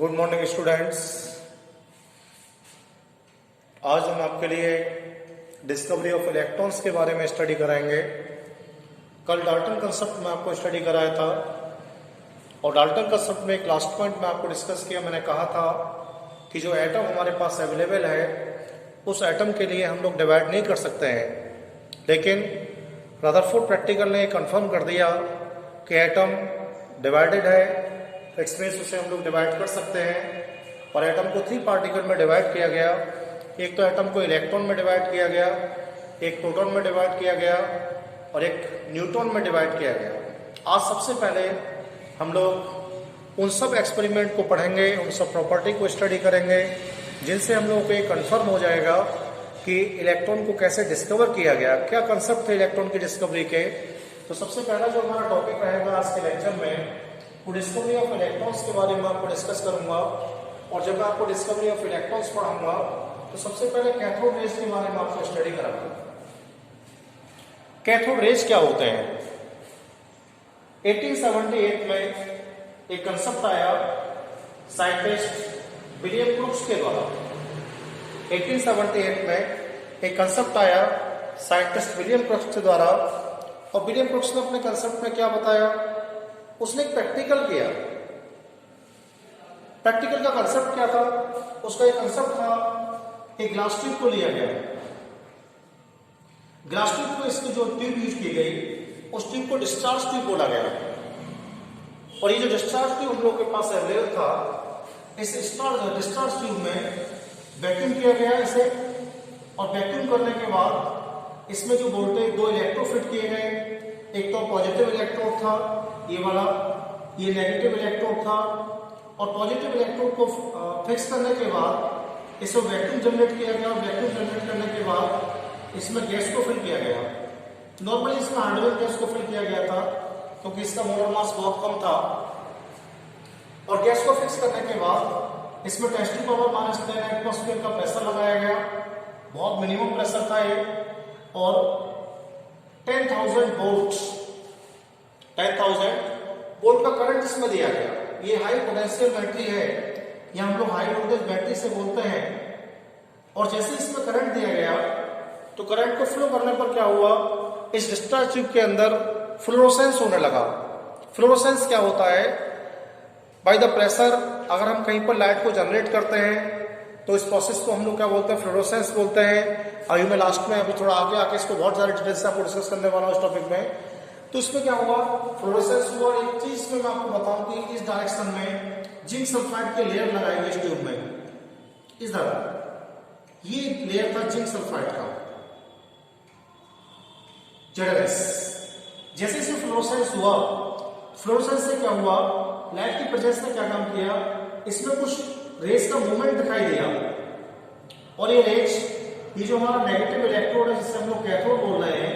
Good morning students. आज हम आपके लिए डिस्कवरी ऑफ इलेक्ट्रॉन्स के बारे में स्टडी कराएंगे। कल डाल्टन कंसेप्ट में आपको स्टडी कराया था और डाल्टन कंसेप्ट में एक लास्ट पॉइंट में आपको डिस्कस किया। मैंने कहा था कि जो एटम हमारे पास अवेलेबल है उस एटम के लिए हम लोग डिवाइड नहीं कर सकते हैं, लेकिन रदरफोर्ड प्रैक्टिकल ने कंफर्म कर दिया कि एटम डिवाइडेड है, एक्सप्रेस उसे हम लोग डिवाइड कर सकते हैं। और एटम को 3 पार्टिकल में डिवाइड किया गया। एक तो एटम को इलेक्ट्रॉन में डिवाइड किया गया, एक प्रोटॉन में डिवाइड किया गया और एक न्यूट्रॉन में डिवाइड किया गया। आज सबसे पहले हम लोग उन सब एक्सपेरिमेंट को पढ़ेंगे, उन सब प्रॉपर्टी को स्टडी करेंगे जिनसे हम लोगों को ये कन्फर्म हो जाएगा कि इलेक्ट्रॉन को कैसे डिस्कवर किया गया, क्या कंसेप्ट थे इलेक्ट्रॉन की डिस्कवरी के। तो सबसे पहला जो हमारा टॉपिक रहेगा आज के लेक्चर में वो डिस्कवरी ऑफ इलेक्ट्रॉन्स के बारे में आपको डिस्कस करूंगा। और जब मैं आपको डिस्कवरी ऑफ इलेक्ट्रॉन्स पढ़ाऊंगा तो सबसे पहले कैथोड रेज के बारे में आपको स्टडी कराऊंगा। कैथोड रेज क्या होते हैं? 1878 में एक कंसेप्ट आया साइंटिस्ट विलियम क्रूक्स के द्वारा। 1878 में एक कंसेप्ट आया साइंटिस्ट विलियम क्रूक्स के द्वारा। और विलियम क्रूक्स ने अपने कंसेप्ट में क्या बताया? उसने एक प्रैक्टिकल किया। प्रैक्टिकल का कंसेप्ट क्या था? उसका एक कंसेप्ट था, एक ग्लास ट्यूब को लिया गया। ग्लास ट्यूब को इसकी जो ट्यूब यूज की गई उस ट्यूब को डिस्चार्ज ट्यूब बोला गया। और ये जो डिस्चार्ज ट्यूब हम लोग के पास अवेलेबल था, इस डिस्चार्ज ट्यूब में वैक्यूम किया गया इसे। और वैक्यूम करने के बाद इसमें जो वोल्टेज 2 इलेक्ट्रोड फिट किए गए। एक तो पॉजिटिव इलेक्ट्रोड था ये वाला, ये नेगेटिव इलेक्ट्रोड था। और पॉजिटिव इलेक्ट्रोड को फिक्स करने के बाद इसमें वैक्यूम जनरेट किया गया। और वैक्यूम जनरेट करने के बाद इसमें गैस को फिल किया गया। नॉर्मली इसमें हाइड्रोजन गैस को फिल किया गया था क्योंकि इसका मोलर मास बहुत कम था। और गैस को फिक्स करने के बाद इसमें 10⁻⁻10 एटमॉस्फेयर का प्रेशर लगाया गया। बहुत मिनिमम प्रेशर था ये। और 10,000 वोल्ट का करंट इसमें दिया गया। ये हाई पोटेंशियल बैटरी है, या हम लोग हाई वोल्टेज बैटरी से बोलते हैं। और जैसे इसमें करंट दिया गया तो करंट को फ्लो करने पर क्या हुआ, इस डिस्चार्ज ट्यूब के अंदर फ्लोरोसेंस होने लगा। फ्लोरोसेंस क्या होता है? बाय द प्रेशर अगर हम कहीं पर लाइट को जनरेट करते हैं तो इस प्रोसेस को हम लोग क्या बोलते हैं? फ्लोरोसेंस बोलते हैं। अभी मैं लास्ट में अभी थोड़ा आगे आके इसको बहुत ज्यादा डिटेल से आपको डिस्कस करने वाला हूं इस टॉपिक में। तो इसमें क्या हुआ? फ्लोरोसेंस हुआ। एक चीज में मैं आपको बताऊं कि इस डायरेक्शन में जिंक सल्फाइड के लेयर लगाए गए इस ट्यूब में। इस तरह ये लेयर था जिंक सल्फाइड का, ZnS। जैसे इसमें फ्लोरोसेंस हुआ, फ्लोरोसेंस से क्या हुआ? लाइट की प्रेजेंस ने क्या काम किया? इसमें कुछ रेस का मूवमेंट दिखाई दिया। और ये रेस, ये जो हमारा नेगेटिव इलेक्ट्रोड है जिससे हम लोग कैथोड बोल रहे हैं,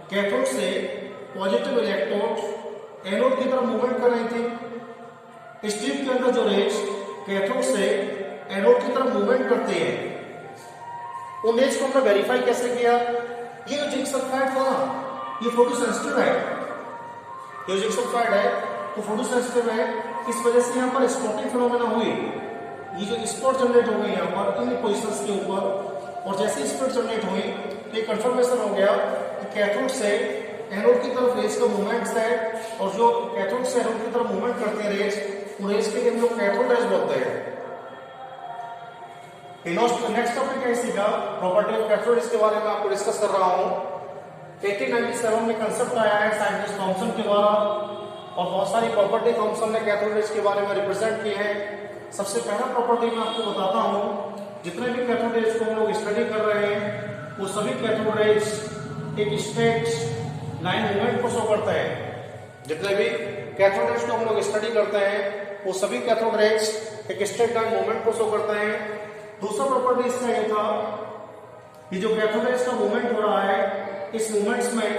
कैथोड से पॉजिटिव इलेक्ट्रोड एनोड की तरफ मूवमेंट कर रही थी। इस ट्यूब के अंदर जो रेस कैथोड से एनोड की तरफ मूवमेंट करते हैं, उन रेस को हमने वेरीफाई कैसे किया? ये जो जिंक सल्फाइड था ना, ये फोटोसेंसिटिव है। ये जिंक सल्फाइड है तो फोटोसेंसिटिव है। इस वजह से यहाँ पर स्पॉटिंग फिनोमेना हुई। ये जो स्पॉट जनरेट हो गई यहाँ पर इन पोजिशंस के ऊपर। और जैसे स्पॉट जनरेट हुई तो ये कंफर्मेशन हो गया कि कैथोड से एनोड की तरफ रेस का मूवमेंट है। और जो कैथोड से एनोड की तरफ मूवमेंट करते हैं रेस, उन रेस के लिए हम लोग कैथोड रेस बोलते हैं। नेक्स्ट टॉपिक है इसी का प्रॉपर्टी ऑफ कैथोड। इसके बारे में आपको डिस्कस कर रहा हूं। 1897 में कंसेप्ट आया है साइंटिस्ट थॉमसन के द्वारा। और बहुत सारी प्रॉपर्टी थॉमसन ने कैथोड रेज के बारे में रिप्रेजेंट की है। सबसे पहला प्रॉपर्टी मैं आपको बताता हूं, जितने भी कैथोड रेज को हम लोग स्टडी कर रहे हैं वो सभी कैथोड रेज एक स्ट्रेट लाइन मूवमेंट को शो करते हैं। जितने भी कैथोड रेज को हम लोग स्टडी करते हैं वो सभी कैथोड रेज एक स्ट्रेट लाइन मूवमेंट को शो करते हैं। दूसरा प्रॉपर्टी इसका ये था कि जो कैथोड रेज का मूवमेंट हो रहा है, इस मूवमेंट्स में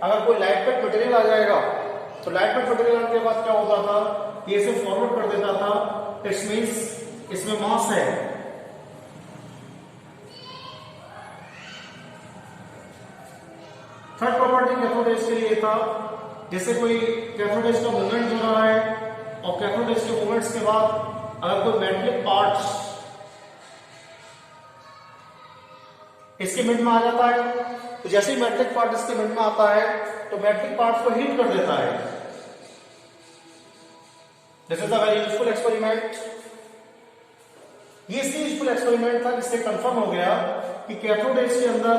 अगर कोई लाइट वेट मटेरियल आ जाएगा तो लाइट वेट मटेरियल आने के बाद क्या होता था? ये इसे फॉरवर्ड कर देता था। इट्स मींस इसमें मास है। थर्ड प्रॉपर्टी कैथोड रेज के लिए था, जैसे कोई कैथोड रेज का मूवमेंट हो रहा है और कैथोड रेज के मूवमेंट्स के बाद अगर कोई मेटलिक पार्ट्स इसके मिड में आ जाता है, तो जैसे ही मेटलिक पार्ट इसके मिड में आता है तो मेटलिक पार्ट को हीट कर देता है। This is a very useful experiment. ये इसलिए यूजफुल एक्सपेरिमेंट था जिससे कंफर्म हो गया कि कैथोड रेज के अंदर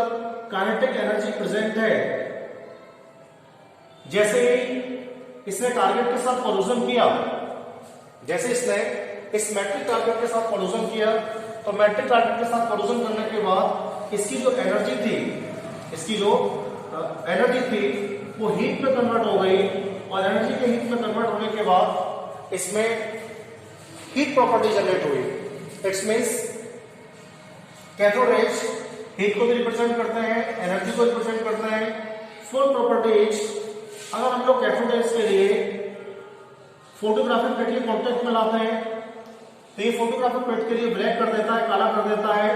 काइनेटिक एनर्जी प्रेजेंट है। जैसे ही इसने टारगेट के साथ कोलिजन किया, जैसे इसने इस मेटलिक टारगेट के साथ कोलिजन किया, तो मेटलिक टारगेट के साथ कोलिजन करने के बाद इसकी जो एनर्जी थी, इसकी जो एनर्जी थी वो हीट में कन्वर्ट हो गई, और एनर्जी के हीट में कन्वर्ट होने के बाद इसमें हीट प्रॉपर्टी जनरेट हुई। It's means cathode rays heat को भी रिप्रेजेंट करते हैं, एनर्जी को रिप्रेजेंट करते हैं। फुल प्रॉपर्टीज, अगर हम लोग कैथोड रेज के लिए फोटोग्राफिक प्लेट के कॉन्टेक्ट में लाते हैं तो ये फोटोग्राफिक प्लेट के लिए ब्लैक कर देता है, काला कर देता है।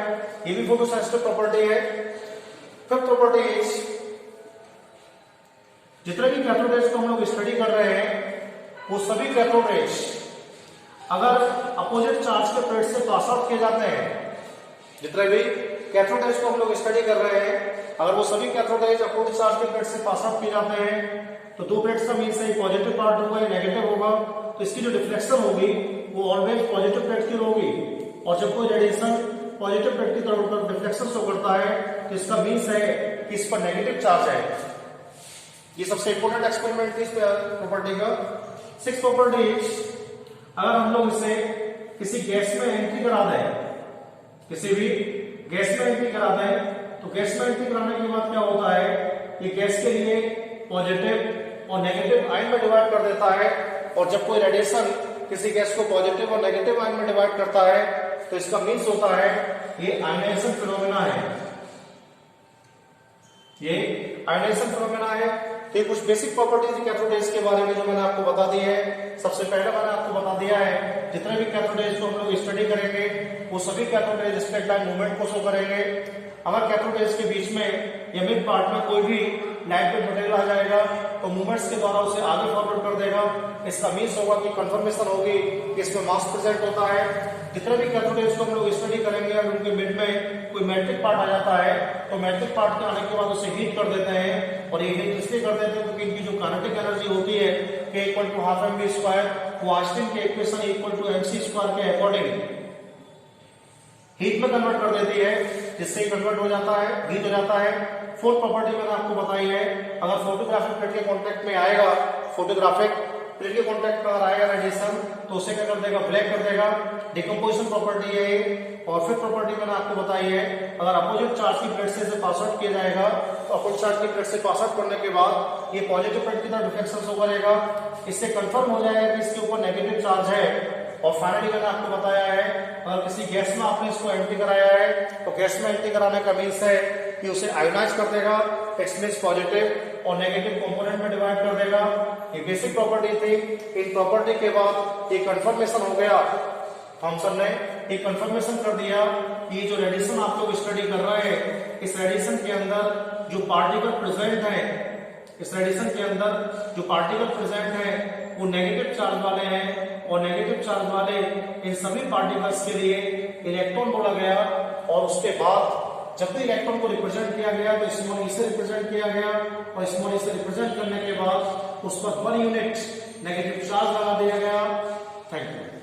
ये भी फोटोसेंसिटिव प्रॉपर्टी है। फिफ्थ प्रॉपर्टी इज, जितने भी कैथोड रेज को हम लोग स्टडी कर रहे हैं वो सभी कैथोड रेज अगर अपोजिट चार्ज के प्लेट से पास आउट किए जाते हैं, जितने भी कैथोड रेज को हम लोग स्टडी कर रहे हैं अगर वो सभी कैथोड रेज अपोजिट चार्ज के प्लेट से पास आउट किए जाते हैं तो दो प्लेट्स का मीन्स है पॉजिटिव पार्ट होगा या नेगेटिव होगा, तो इसकी जो डिफ्लेक्शन होगी वो ऑलवेज पॉजिटिव प्लेट की होगी। और जब कोई रेडिएशन पॉजिटिव प्लेट की तरफ डिफ्लेक्शन शो करता है तो इसका मीन्स है कि इस पर नेगेटिव चार्ज है। ये सबसे इंपॉर्टेंट एक्सपेरिमेंट थी इस प्रॉपर्टी का। सिक्स प्रॉपर्टी इज, अगर हम लोग इसे किसी गैस में एंट्री करा दें, किसी भी गैस में एंट्री करा दें, तो गैस में एंट्री कराने के बाद क्या होता है, ये गैस के लिए पॉजिटिव और नेगेटिव आयन में डिवाइड कर देता है। और जब कोई रेडिएशन किसी गैस को पॉजिटिव और नेगेटिव आयन में डिवाइड करता है तो इसका मीन्स होता है ये आयनाइजेशन फिनोमेना है। ये आयनाइजेशन फिनोमेना है। तो ये कुछ बेसिक प्रॉपर्टीज कैथोड रेज के बारे में जो मैंने आपको बता दी है। सबसे पहले मैंने आपको बता दिया है जितने भी कैथोड रेज को हम लोग स्टडी करेंगे वो सभी cathode rays straight line movement को शो करेंगे। अगर कैथोड रेज के बीच में या मिड पार्ट में कोई भी लाइट वेट मटेरियल आ जाएगा तो मूवमेंट्स के द्वारा उसे आगे फॉरवर्ड कर देगा। इसका मीन्स होगा कि कंफर्मेशन होगी कि इसमें मास प्रेजेंट होता है। जितने भी कैथोड रेज को हम लोग स्टडी करेंगे अगर उनके मिड में कोई मेटलिक पार्ट आ जाता है तो मेटलिक पार्ट के आने के बाद उसे हीट कर देते हैं। और ये हीट इसलिए कर देते हैं क्योंकि इनकी जो काइनेटिक एनर्जी होती है K = ½ mv², वो आइंस्टीन के इक्वेशन = mc² के अकॉर्डिंग हीट में कन्वर्ट कर देती है, जिससे कन्वर्ट हो जाता है, हीट हो जाता है। फोर्थ प्रॉपर्टी मैंने आपको बताई है, अगर फोटोग्राफिक प्लेट के कांटेक्ट में आएगा, फोटोग्राफिक प्लेट के कांटेक्ट में अगर आएगा रेडिएशन तो उसे क्या कर देगा, ब्लैक कर देगा। डिकम्पोजिशन प्रॉपर्टी है ये। और फिफ्थ प्रॉपर्टी मैंने आपको बताई है, अगर अपोजिट चार्ज की प्लेट से इसे पास आउट किया जाएगा तो अपोजिट चार्ज की प्लेट से पास आउट करने के बाद ये पॉजिटिव प्लेट की तरफ डिफ्लेक्शन शो करेगा। इससे कंफर्म हो जाएगा कि इसके ऊपर नेगेटिव चार्ज है। और फाइनली मैंने आपको बताया है अगर किसी गैस में आपने इसको एंट्री कराया है तो गैस में एंट्री कराने का मीन्स है कि उसे आयोनाइज कर देगा। इट्स मींस पॉजिटिव और नेगेटिव कंपोनेंट में डिवाइड कर देगा। ये बेसिक प्रॉपर्टी थी। इन प्रॉपर्टी के बाद ये कंफर्मेशन हो गया, थॉमसन ने ये कंफर्मेशन कर दिया कि जो रेडिएशन आप लोग स्टडी कर रहे हैं इस रेडिएशन के अंदर जो पार्टिकल प्रेजेंट है, इस रेडिएशन के अंदर जो पार्टिकल प्रेजेंट है वो नेगेटिव चार्ज वाले हैं। और नेगेटिव चार्ज वाले इन सभी पार्टिकल्स के लिए इलेक्ट्रॉन बोला गया। और उसके बाद जब भी इलेक्ट्रॉन को रिप्रेजेंट किया गया तो स्मॉल ई से रिप्रेजेंट किया गया। और स्मॉल ई से रिप्रेजेंट करने के बाद उस पर 1 यूनिट नेगेटिव चार्ज लगा दिया गया। Thank you.